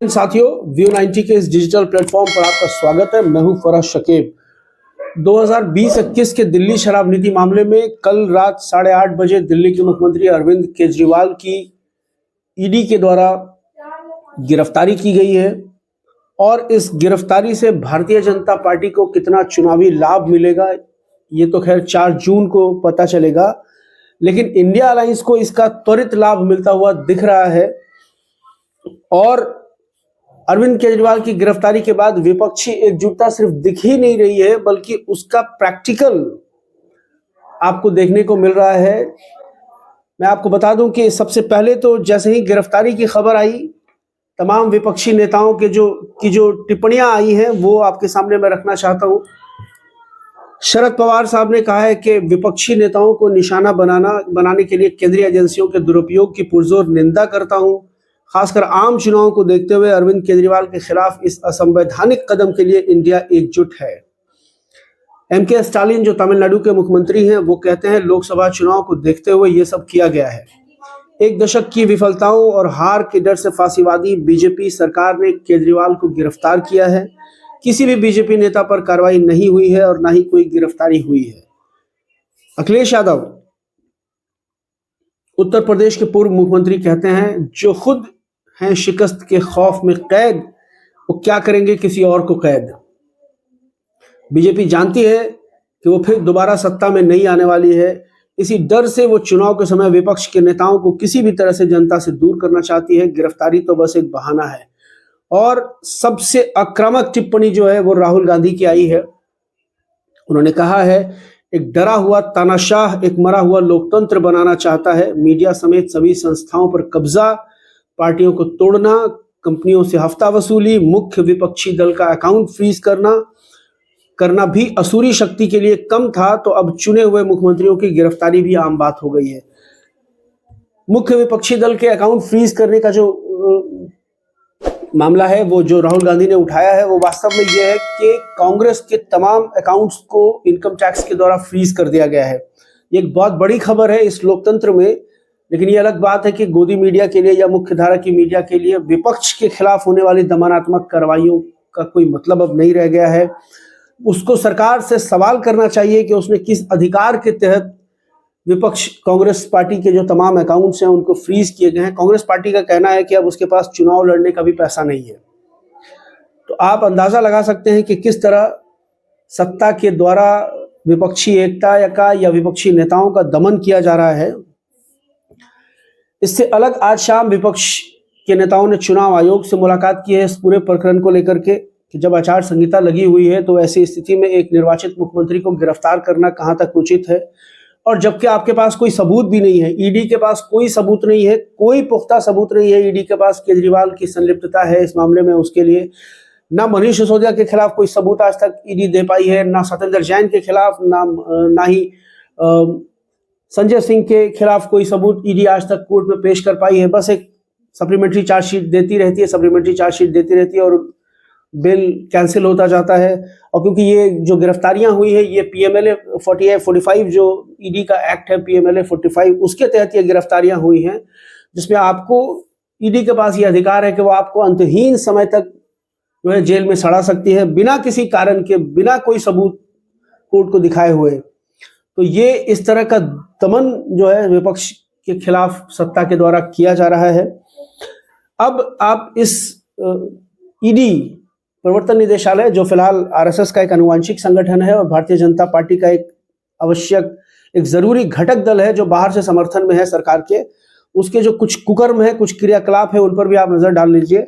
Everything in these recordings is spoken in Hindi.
साथियों, व्यू 90 के इस डिजिटल प्लेटफॉर्म पर आपका स्वागत है। मैं हूं फराज शकीब। 2020-21 के दिल्ली शराब नीति मामले में कल रात 8:30 बजे दिल्ली के मुख्यमंत्री अरविंद केजरीवाल की ईडी के द्वारा गिरफ्तारी की गई है और इस गिरफ्तारी से भारतीय जनता पार्टी को कितना चुनावी लाभ मिलेगा ये तो खैर 4 जून को पता चलेगा, लेकिन इंडिया अलायंस को इसका त्वरित लाभ मिलता हुआ दिख रहा है। और अरविंद केजरीवाल की गिरफ्तारी के बाद विपक्षी एकजुटता सिर्फ दिख ही नहीं रही है, बल्कि उसका प्रैक्टिकल आपको देखने को मिल रहा है। मैं आपको बता दूं कि सबसे पहले तो जैसे ही गिरफ्तारी की खबर आई, तमाम विपक्षी नेताओं के जो टिप्पणियां आई हैं वो आपके सामने मैं रखना चाहता हूं। शरद पवार साहब ने कहा है कि विपक्षी नेताओं को निशाना बनाने के लिए केंद्रीय एजेंसियों के दुरुपयोग की पुरजोर निंदा करता हूं। खासकर आम चुनावों को देखते हुए अरविंद केजरीवाल के खिलाफ इस असंवैधानिक कदम के लिए इंडिया एकजुट है। एमके स्टालिन जो तमिलनाडु के मुख्यमंत्री हैं, वो कहते हैं लोकसभा चुनाव को देखते हुए ये सब किया गया है। 1 दशक की विफलताओं और हार के डर से फांसीवादी बीजेपी सरकार ने केजरीवाल को गिरफ्तार किया है। किसी भी बीजेपी नेता पर कार्रवाई नहीं हुई है और ना ही कोई गिरफ्तारी हुई है। अखिलेश यादव उत्तर प्रदेश के पूर्व मुख्यमंत्री कहते हैं जो खुद हैं शिकस्त के खौफ में कैद, वो क्या करेंगे किसी और को कैद। बीजेपी जानती है कि वो फिर दोबारा सत्ता में नहीं आने वाली है, इसी डर से वो चुनाव के समय विपक्ष के नेताओं को किसी भी तरह से जनता से दूर करना चाहती है। गिरफ्तारी तो बस एक बहाना है। और सबसे आक्रामक टिप्पणी जो है वो राहुल गांधी की आई है। उन्होंने कहा है एक डरा हुआ तानाशाह एक मरा हुआ लोकतंत्र बनाना चाहता है। मीडिया समेत सभी संस्थाओं पर कब्जा, पार्टियों को तोड़ना, कंपनियों से हफ्ता वसूली, मुख्य विपक्षी दल का अकाउंट फ्रीज करना भी असुरी शक्ति के लिए कम था, तो अब चुने हुए मुख्यमंत्रियों की गिरफ्तारी भी आम बात हो गई है। मुख्य विपक्षी दल के अकाउंट फ्रीज करने का जो मामला है वो जो राहुल गांधी ने उठाया है, वो वास्तव में यह है कि कांग्रेस के तमाम अकाउंट्स को इनकम टैक्स के द्वारा फ्रीज कर दिया गया है। ये एक बहुत बड़ी खबर है इस लोकतंत्र में, लेकिन ये अलग बात है कि गोदी मीडिया के लिए या मुख्यधारा की मीडिया के लिए विपक्ष के खिलाफ होने वाली दमनात्मक कार्रवाइयों का कोई मतलब अब नहीं रह गया है। उसको सरकार से सवाल करना चाहिए कि उसने किस अधिकार के तहत विपक्ष कांग्रेस पार्टी के जो तमाम अकाउंट्स हैं उनको फ्रीज किए गए हैं। कांग्रेस पार्टी का कहना है कि अब उसके पास चुनाव लड़ने का भी पैसा नहीं है। तो आप अंदाजा लगा सकते हैं कि किस तरह सत्ता के द्वारा विपक्षी एकता या विपक्षी नेताओं का दमन किया जा रहा है। इससे अलग आज शाम विपक्ष के नेताओं ने चुनाव आयोग से मुलाकात की है इस पूरे प्रकरण को लेकर के कि जब आचार संहिता लगी हुई है तो ऐसी स्थिति में एक निर्वाचित मुख्यमंत्री को गिरफ्तार करना कहां तक उचित है, और जबकि आपके पास कोई सबूत भी नहीं है। ईडी के पास कोई सबूत नहीं है, कोई पुख्ता सबूत नहीं है ईडी के पास केजरीवाल की संलिप्तता है इस मामले में। उसके लिए ना मनीष सिसोदिया के खिलाफ कोई सबूत आज तक ईडी दे पाई है, ना सत्येंद्र जैन के खिलाफ, ना ही संजय सिंह के खिलाफ कोई सबूत ईडी आज तक कोर्ट में पेश कर पाई है। बस एक सप्लीमेंट्री चार्जशीट देती रहती है और बिल कैंसिल होता जाता है। और क्योंकि ये जो गिरफ्तारियां हुई है ये पीएमएलए 45 जो ईडी का एक्ट है पीएमएलए 45, उसके तहत ये गिरफ्तारियां हुई हैं, जिसमें आपको ईडी के पास ये अधिकार है कि वो आपको अंतहीन समय तक जो है जेल में सड़ा सकती है बिना किसी कारण के, बिना कोई सबूत कोर्ट को दिखाए हुए। तो ये इस तरह का दमन जो है विपक्ष के खिलाफ सत्ता के द्वारा किया जा रहा है। अब आप इस ईडी प्रवर्तन निदेशालय जो फिलहाल आरएसएस का एक आनुवांशिक संगठन है और भारतीय जनता पार्टी का एक जरूरी घटक दल है जो बाहर से समर्थन में है सरकार के, उसके जो कुछ कुकर्म है, कुछ क्रियाकलाप है, उन पर भी आप नजर डाल लीजिए।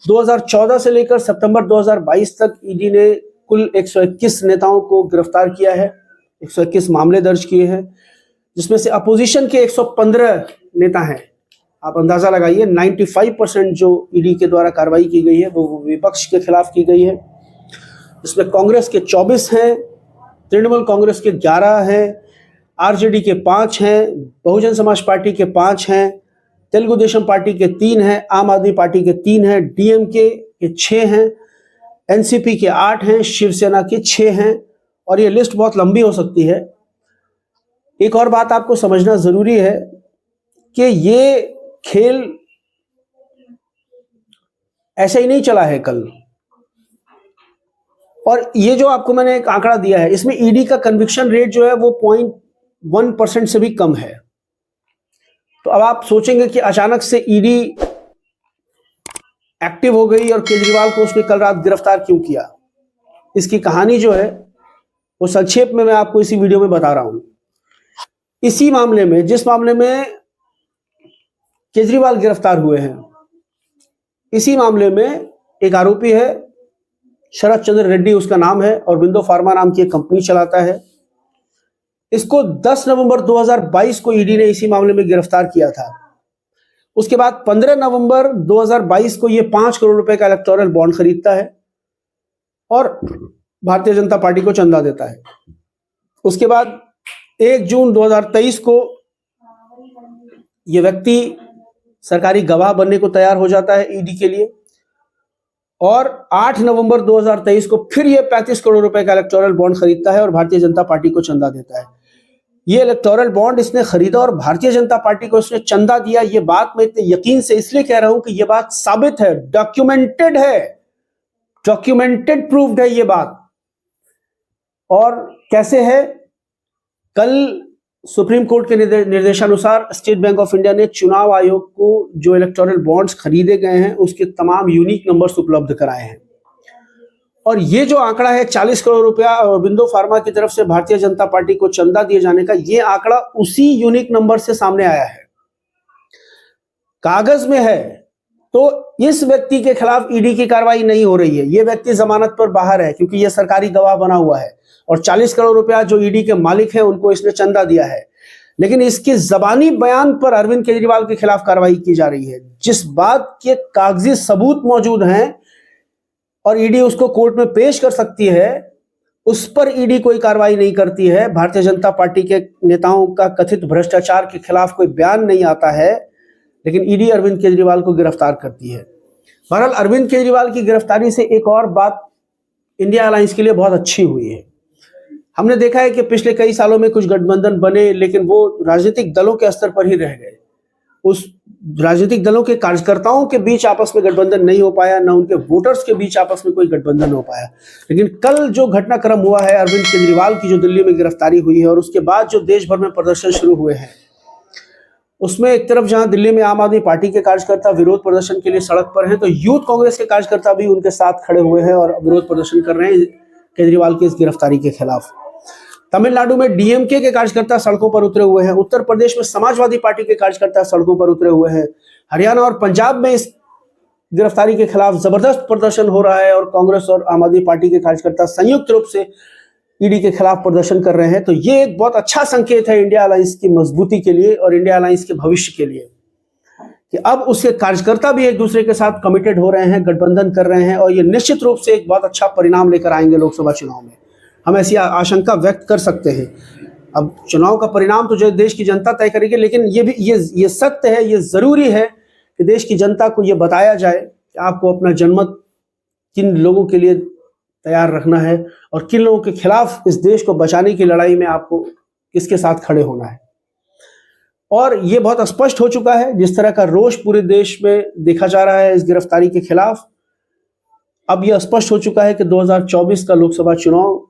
2014 से लेकर सितंबर 2022 तक ईडी ने कुल 121 नेताओं को गिरफ्तार किया है, 121 मामले दर्ज किए हैं, जिसमें से अपोजिशन के 115 नेता हैं। आप अंदाजा लगाइए 95% जो ईडी के द्वारा कार्रवाई की गई है वो विपक्ष के खिलाफ की गई है। इसमें कांग्रेस के 24 हैं, तृणमूल कांग्रेस के 11 हैं, आरजेडी के 5 हैं, बहुजन समाज पार्टी के 5 हैं, तेलुगु देशम पार्टी के 3 हैं, आम आदमी पार्टी के 3 हैं, डीएमके के 6 हैं, एनसीपी के 8 हैं, शिवसेना के 6 हैं, और ये लिस्ट बहुत लंबी हो सकती है। एक और बात आपको समझना जरूरी है कि ये खेल ऐसा ही नहीं चला है कल। और ये जो आपको मैंने एक आंकड़ा दिया है, इसमें ईडी का कन्विक्शन रेट जो है वो 0.1% से भी कम है। तो अब आप सोचेंगे कि अचानक से ईडी एक्टिव हो गई और केजरीवाल को उसने कल रात गिरफ्तार क्यों किया। इसकी कहानी जो है वो संक्षेप में मैं आपको इसी वीडियो में बता रहा हूं। इसी मामले में, जिस मामले में केजरीवाल गिरफ्तार हुए हैं, इसी मामले में एक आरोपी है, शरद चंद्र रेड्डी उसका नाम है, और बिंदो फार्मा नाम की एक कंपनी चलाता है। इसको 10 नवंबर 2022 को ईडी ने इसी मामले में गिरफ्तार किया था। उसके बाद 15 नवंबर 2022 को ये 5 करोड़ रुपए का इलेक्टोरल बॉन्ड खरीदता है और भारतीय जनता पार्टी को चंदा देता है। उसके बाद 1 जून 2023 को यह व्यक्ति सरकारी गवाह बनने को तैयार हो जाता है ईडी के लिए, और 8 नवंबर 2023 को फिर ये 35 करोड़ रुपए का इलेक्टोरल बॉन्ड खरीदता है और भारतीय जनता पार्टी को चंदा देता है। ये इलेक्टोरल बॉन्ड इसने खरीदा और भारतीय जनता पार्टी को इसने चंदा दिया। ये बात मैं इतने यकीन से इसलिए कह रहा हूं कि ये बात साबित है, डॉक्यूमेंटेड है, डॉक्यूमेंटेड प्रूव्ड है ये बात। और कैसे है? कल सुप्रीम कोर्ट के निर्देशानुसार स्टेट बैंक ऑफ इंडिया ने चुनाव आयोग को जो इलेक्टोरल बॉन्ड्स खरीदे गए हैं उसके तमाम यूनिक नंबर्स उपलब्ध कराए हैं। और ये जो आंकड़ा है 40 करोड़ रुपया और बिंदो फार्मा की तरफ से भारतीय जनता पार्टी को चंदा दिए जाने का, ये आंकड़ा उसी यूनिक नंबर से सामने आया है, कागज में है। तो इस व्यक्ति के खिलाफ ईडी की कार्रवाई नहीं हो रही है। ये व्यक्ति जमानत पर बाहर है क्योंकि ये सरकारी गवाह बना हुआ है, और 40 करोड़ रुपया जो ईडी के मालिक हैं उनको इसने चंदा दिया है। लेकिन इसके जबानी बयान पर अरविंद केजरीवाल के खिलाफ कार्रवाई की जा रही है। जिस बात के कागजी सबूत मौजूद हैं और ईडी उसको कोर्ट में पेश कर सकती है, उस पर ईडी कोई कार्रवाई नहीं करती है। भारतीय जनता पार्टी के नेताओं का कथित भ्रष्टाचार के खिलाफ कोई बयान नहीं आता है, लेकिन ईडी अरविंद केजरीवाल को गिरफ्तार करती है। बहरहाल अरविंद केजरीवाल की गिरफ्तारी से एक और बात इंडिया अलायंस के लिए बहुत अच्छी हुई है। हमने देखा है कि पिछले कई सालों में कुछ गठबंधन बने, लेकिन वो राजनीतिक दलों के स्तर पर ही रह गए। उस राजनीतिक दलों के कार्यकर्ताओं के बीच आपस में गठबंधन नहीं हो पाया, ना उनके वोटर्स के बीच आपस में कोई गठबंधन हो पाया। लेकिन कल जो घटनाक्रम हुआ है, अरविंद केजरीवाल की जो दिल्ली में गिरफ्तारी हुई है और उसके बाद जो देश भर में प्रदर्शन शुरू हुए हैं, उसमें एक तरफ जहां दिल्ली में आम आदमी पार्टी के कार्यकर्ता विरोध प्रदर्शन के लिए सड़क पर हैं, तो यूथ कांग्रेस के कार्यकर्ता भी उनके साथ खड़े हुए हैं और विरोध प्रदर्शन कर रहे हैं केजरीवाल की इस गिरफ्तारी के खिलाफ। तमिलनाडु में डीएमके के कार्यकर्ता सड़कों पर उतरे हुए हैं। उत्तर प्रदेश में समाजवादी पार्टी के कार्यकर्ता सड़कों पर उतरे हुए हैं। हरियाणा और पंजाब में इस गिरफ्तारी के खिलाफ जबरदस्त प्रदर्शन हो रहा है और कांग्रेस और आम आदमी पार्टी के कार्यकर्ता संयुक्त रूप से ईडी के खिलाफ प्रदर्शन कर रहे हैं। तो ये एक बहुत अच्छा संकेत है इंडिया अलायंस की मजबूती के लिए और इंडिया अलायंस के भविष्य के लिए, कि अब उसके कार्यकर्ता भी एक दूसरे के साथ कमिटेड हो रहे हैं, गठबंधन कर रहे हैं, और ये निश्चित रूप से एक बहुत अच्छा परिणाम लेकर आएंगे लोकसभा चुनाव में। हम ऐसी आशंका व्यक्त कर सकते हैं। अब चुनाव का परिणाम तो जो देश की जनता तय करेगी, लेकिन ये भी ये सत्य है, ये जरूरी है कि देश की जनता को ये बताया जाए कि आपको अपना जनमत किन लोगों के लिए तैयार रखना है और किन लोगों के खिलाफ इस देश को बचाने की लड़ाई में आपको किसके साथ खड़े होना है। और ये बहुत स्पष्ट हो चुका है, जिस तरह का रोष पूरे देश में देखा जा रहा है इस गिरफ्तारी के खिलाफ। अब यह स्पष्ट हो चुका है कि 2024 का लोकसभा चुनाव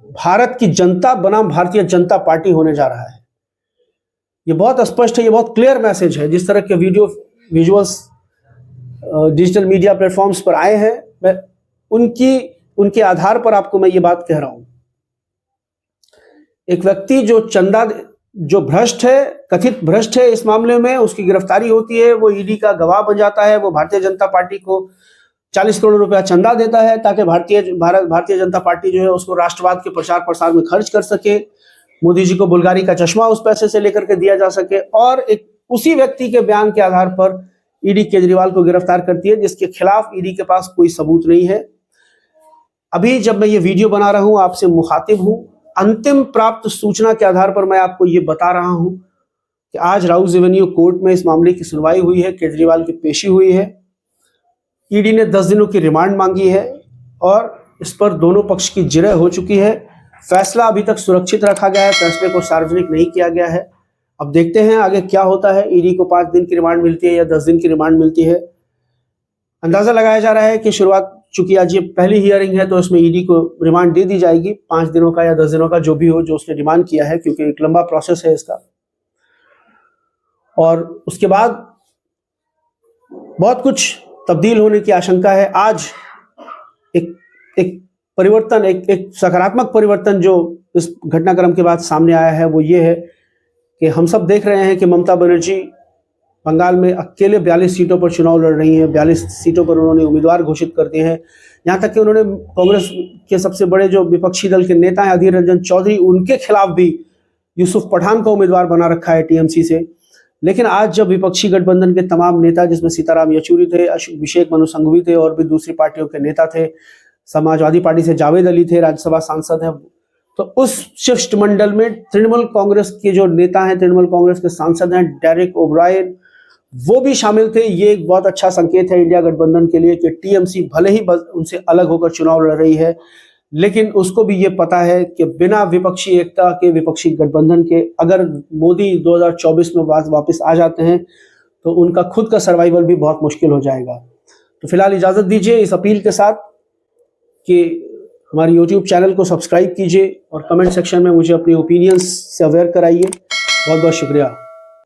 भारत की जनता बनाम भारतीय जनता पार्टी होने जा रहा है। ये बहुत स्पष्ट है, ये बहुत क्लियर मैसेज है। जिस तरह के विजुअल्स डिजिटल मीडिया प्लेटफॉर्म्स पर आए हैं, मैं उनके आधार पर आपको मैं ये बात कह रहा हूं। एक व्यक्ति जो भ्रष्ट है, कथित भ्रष्ट है, इस मामले में उसकी गिरफ्तारी होती है, वो ईडी का गवाह बन जाता है, वो भारतीय जनता पार्टी को 40 करोड़ रुपया चंदा देता है ताकि भारतीय जनता पार्टी जो है उसको राष्ट्रवाद के प्रचार प्रसार में खर्च कर सके, मोदी जी को बुल्गारी का चश्मा उस पैसे से लेकर के दिया जा सके। और एक उसी व्यक्ति के बयान के आधार पर ईडी केजरीवाल को गिरफ्तार करती है, जिसके खिलाफ ईडी के पास कोई सबूत नहीं है। अभी जब मैं ये वीडियो बना रहा हूं, आपसे मुखातिब हूं, अंतिम प्राप्त सूचना के आधार पर मैं आपको ये बता रहा हूं कि आज राउज एवेन्यू कोर्ट में इस मामले की सुनवाई हुई है, केजरीवाल की पेशी हुई है। ईडी ने 10 दिनों की रिमांड मांगी है और इस पर दोनों पक्ष की जिरह हो चुकी है। फैसला अभी तक सुरक्षित रखा गया है, फैसले को सार्वजनिक नहीं किया गया है। अब देखते हैं आगे क्या होता है। ईडी को 5 दिन की रिमांड मिलती है या 10 दिन की रिमांड मिलती है। अंदाजा लगाया जा रहा है कि शुरुआत, चूंकि आज ये पहली हियरिंग है तो इसमें ईडी को रिमांड दे दी जाएगी 5 दिनों का या 10 दिनों का, जो भी हो, जो उसने डिमांड किया है, क्योंकि एक लंबा प्रोसेस है इसका। और उसके बाद बहुत कुछ तब्दील होने की आशंका है। आज एक परिवर्तन, एक सकारात्मक परिवर्तन जो इस घटनाक्रम के बाद सामने आया है वो ये है कि हम सब देख रहे हैं कि ममता बनर्जी बंगाल में अकेले 42 सीटों पर चुनाव लड़ रही हैं। 42 सीटों पर उन्होंने उम्मीदवार घोषित कर दिए हैं। यहाँ तक कि उन्होंने कांग्रेस के सबसे बड़े जो विपक्षी दल के नेता हैं अधीर रंजन चौधरी, उनके खिलाफ भी यूसुफ पठान को उम्मीदवार बना रखा है टीएमसी से। लेकिन आज जब विपक्षी गठबंधन के तमाम नेता, जिसमें सीताराम येचुरी थे, अभिषेक मनु संघवी थे और भी दूसरी पार्टियों के नेता थे, समाजवादी पार्टी से जावेद अली थे, राज्यसभा सांसद हैं, तो उस शिष्टमंडल में तृणमूल कांग्रेस के जो नेता हैं, तृणमूल कांग्रेस के सांसद हैं डेरेक ओब्रायन, वो भी शामिल थे। ये एक बहुत अच्छा संकेत है इंडिया गठबंधन के लिए कि टीएमसी भले ही उनसे अलग होकर चुनाव लड़ रही है, लेकिन उसको भी ये पता है कि बिना विपक्षी एकता के, विपक्षी गठबंधन के, अगर मोदी 2024 में वापस आ जाते हैं तो उनका खुद का सर्वाइवल भी बहुत मुश्किल हो जाएगा। तो फिलहाल इजाजत दीजिए इस अपील के साथ कि हमारी YouTube चैनल को सब्सक्राइब कीजिए और कमेंट सेक्शन में मुझे अपनी ओपिनियंस से अवेयर कराइए। बहुत बहुत शुक्रिया।